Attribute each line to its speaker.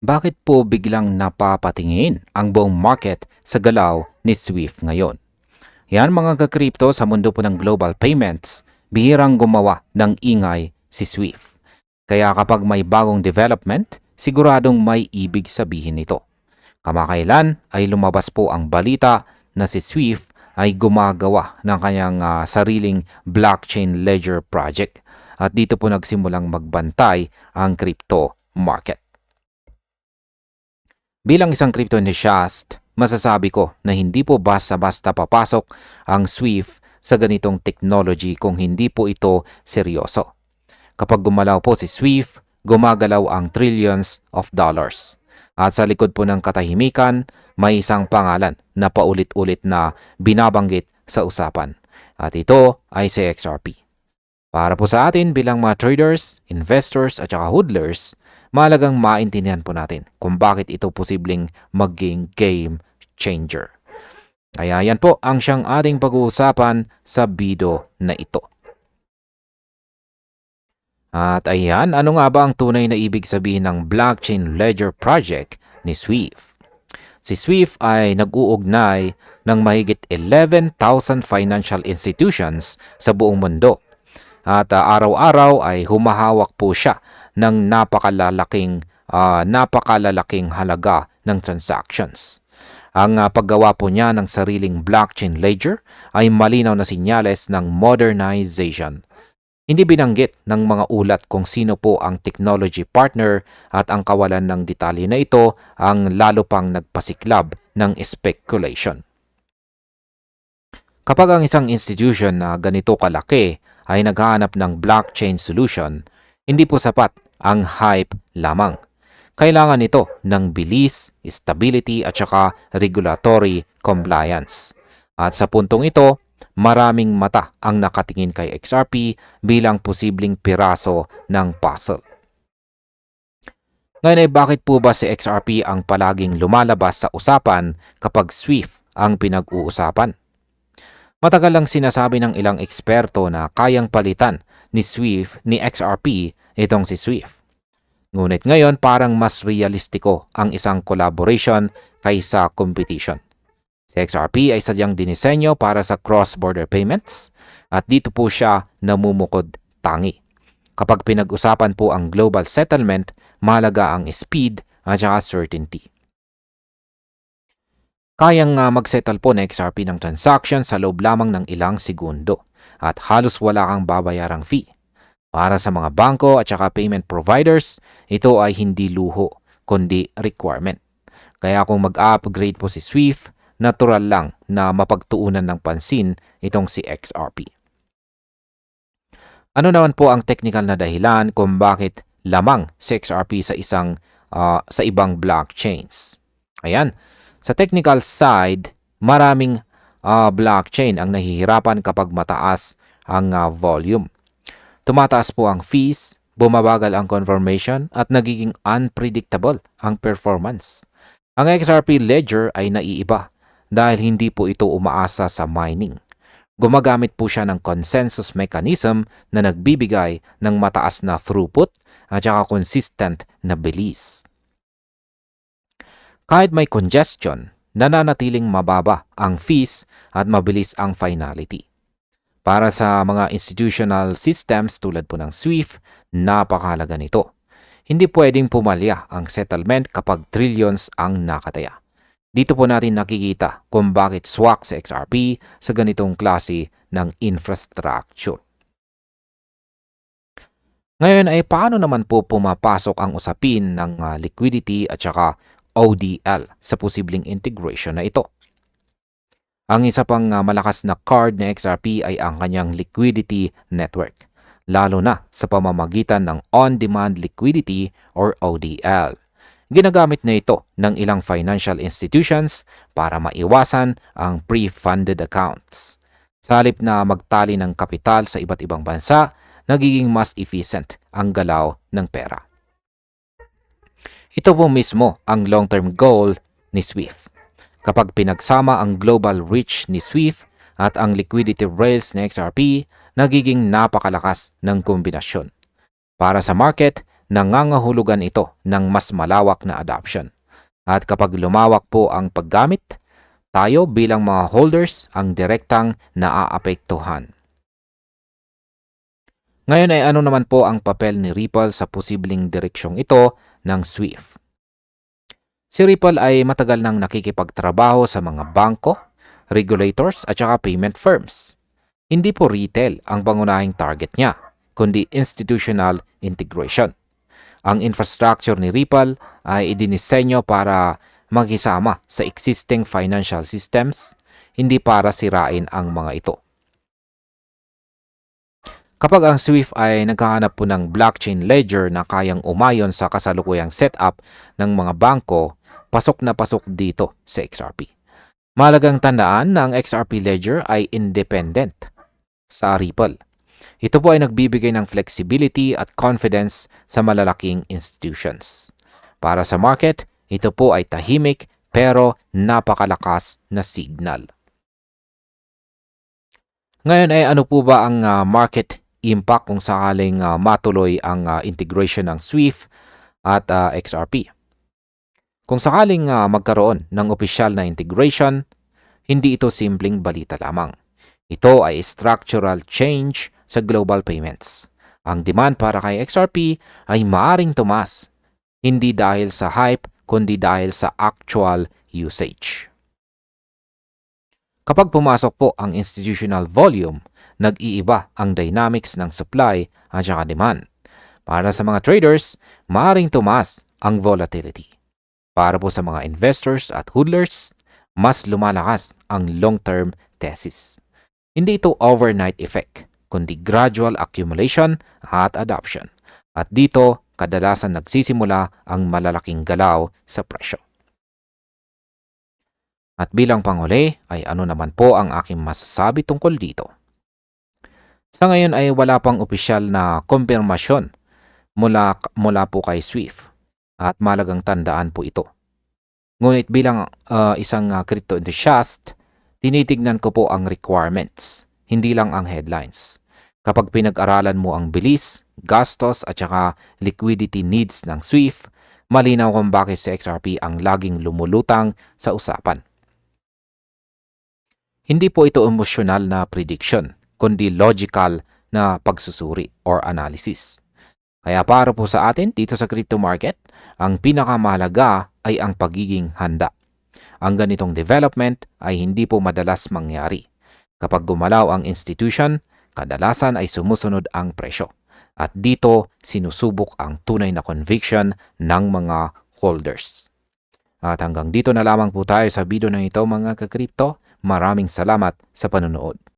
Speaker 1: Bakit po biglang napapatingin ang buong market sa galaw ni SWIFT ngayon? Yan mga ka-crypto, sa mundo po ng global payments, bihirang gumawa ng ingay si SWIFT. Kaya kapag may bagong development, siguradong may ibig sabihin nito. Kamakailan ay lumabas po ang balita na si SWIFT ay gumagawa ng kanyang sariling blockchain ledger project. At dito po nagsimulang magbantay ang crypto market. Bilang isang crypto enthusiast, masasabi ko na hindi po basta-basta papasok ang SWIFT sa ganitong technology kung hindi po ito seryoso. Kapag gumalaw po si SWIFT, gumagalaw ang trillions of dollars. At sa likod po ng katahimikan, may isang pangalan na paulit-ulit na binabanggit sa usapan. At ito ay si XRP. Para po sa atin bilang mga traders, investors at saka hodlers, mahalagang maintindihan po natin kung bakit ito posibleng maging game changer. Kaya yan po ang siyang ating pag-uusapan sa video na ito. At ayan, ano nga ba ang tunay na ibig sabihin ng blockchain ledger project ni SWIFT? Si SWIFT ay nag-uugnay ng mahigit 11,000 financial institutions sa buong mundo. At araw-araw ay humahawak po siya ng napakalalaking halaga ng transactions. Ang paggawa po niya ng sariling blockchain ledger ay malinaw na sinyales ng modernization. Hindi binanggit ng mga ulat kung sino po ang technology partner at ang kawalan ng detalye na ito ang lalo pang nagpasiklab ng speculation. Kapag ang isang institution na ganito kalaki ay naghahanap ng blockchain solution, hindi po sapat ang hype lamang. Kailangan ito ng bilis, stability at saka regulatory compliance. At sa puntong ito, maraming mata ang nakatingin kay XRP bilang posibleng piraso ng puzzle. Ngayon ay bakit po ba si XRP ang palaging lumalabas sa usapan kapag SWIFT ang pinag-uusapan? Matagal lang sinasabi ng ilang eksperto na kayang palitan ni XRP itong si SWIFT. Ngunit ngayon parang mas realistiko ang isang collaboration kaysa competition. Si XRP ay sadyang dinisenyo para sa cross-border payments at dito po siya namumukod tangi. Kapag pinag-usapan po ang global settlement, mahalaga ang speed at saka certainty. Kayang mag-settle po na XRP ng transaction sa loob lamang ng ilang segundo at halos wala kang babayarang fee. Para sa mga bangko at saka payment providers, ito ay hindi luho, kundi requirement. Kaya kung mag-upgrade po si SWIFT, natural lang na mapagtuunan ng pansin itong si XRP. Ano naman po ang technical na dahilan kung bakit lamang si XRP sa ibang blockchains? Ayan, sa technical side, maraming blockchain ang nahihirapan kapag mataas ang volume. Tumataas po ang fees, bumabagal ang confirmation at nagiging unpredictable ang performance. Ang XRP ledger ay naiiba dahil hindi po ito umaasa sa mining. Gumagamit po siya ng consensus mechanism na nagbibigay ng mataas na throughput at saka consistent na bilis. Kahit may congestion, nananatiling mababa ang fees at mabilis ang finality. Para sa mga institutional systems tulad po ng SWIFT, napakahalaga nito. Hindi pwedeng pumalya ang settlement kapag trillions ang nakataya. Dito po natin nakikita kung bakit swak si XRP sa ganitong klase ng infrastructure. Ngayon ay paano naman po pumapasok ang usapin ng liquidity at saka ODL sa posibleng integration na ito? Ang isa pang malakas na card ng XRP ay ang kanyang liquidity network, lalo na sa pamamagitan ng on-demand liquidity or ODL. Ginagamit na ito ng ilang financial institutions para maiwasan ang pre-funded accounts. Sa halip na magtali ng kapital sa iba't ibang bansa, nagiging mas efficient ang galaw ng pera. Ito po mismo ang long-term goal ni SWIFT. Kapag pinagsama ang global reach ni SWIFT at ang liquidity rails ni XRP, nagiging napakalakas ng kombinasyon. Para sa market, nangangahulugan ito ng mas malawak na adoption. At kapag lumawak po ang paggamit, tayo bilang mga holders ang direktang naaapektuhan. Ngayon ay ano naman po ang papel ni Ripple sa posibleng direksyong ito ng SWIFT? Si Ripple ay matagal nang nakikipagtrabaho sa mga bangko, regulators at saka payment firms. Hindi po retail ang pangunahing target niya, kundi institutional integration. Ang infrastructure ni Ripple ay idinisenyo para makisama sa existing financial systems, hindi para sirain ang mga ito. Kapag ang SWIFT ay naghahanap po ng blockchain ledger na kayang umayon sa kasalukuyang setup ng mga bangko, pasok na pasok dito sa XRP. Mahalagang tandaan na ang XRP ledger ay independent sa Ripple. Ito po ay nagbibigay ng flexibility at confidence sa malalaking institutions. Para sa market, ito po ay tahimik pero napakalakas na signal. Ngayon ay ano po ba ang market impact kung sakaling matuloy ang integration ng SWIFT at XRP? Kung sakaling magkaroon ng opisyal na integration, hindi ito simpleng balita lamang. Ito ay structural change sa global payments. Ang demand para kay XRP ay maaring tumas, hindi dahil sa hype, kundi dahil sa actual usage. Kapag pumasok po ang institutional volume, nag-iiba ang dynamics ng supply at saka demand. Para sa mga traders, maaring tumas ang volatility. Para po sa mga investors at hodlers, mas lumalakas ang long-term thesis. Hindi ito overnight effect, kundi gradual accumulation at adoption. At dito, kadalasan nagsisimula ang malalaking galaw sa presyo. At bilang panghuli ay ano naman po ang aking masasabi tungkol dito. Sa ngayon ay wala pang opisyal na kumpirmasyon mula po kay SWIFT at malagang tandaan po ito. Ngunit bilang isang crypto enthusiast, tinitignan ko po ang requirements, hindi lang ang headlines. Kapag pinag-aralan mo ang bilis, gastos at saka liquidity needs ng SWIFT, malinaw kung bakit si XRP ang laging lumulutang sa usapan. Hindi po ito emosyonal na prediction, kundi logical na pagsusuri or analysis. Kaya para po sa atin dito sa crypto market, ang pinakamahalaga ay ang pagiging handa. Ang ganitong development ay hindi po madalas mangyari. Kapag gumalaw ang institution, kadalasan ay sumusunod ang presyo. At dito sinusubok ang tunay na conviction ng mga holders. At hanggang dito na lamang po tayo sa video na ito mga ka-crypto. Maraming salamat sa panonood.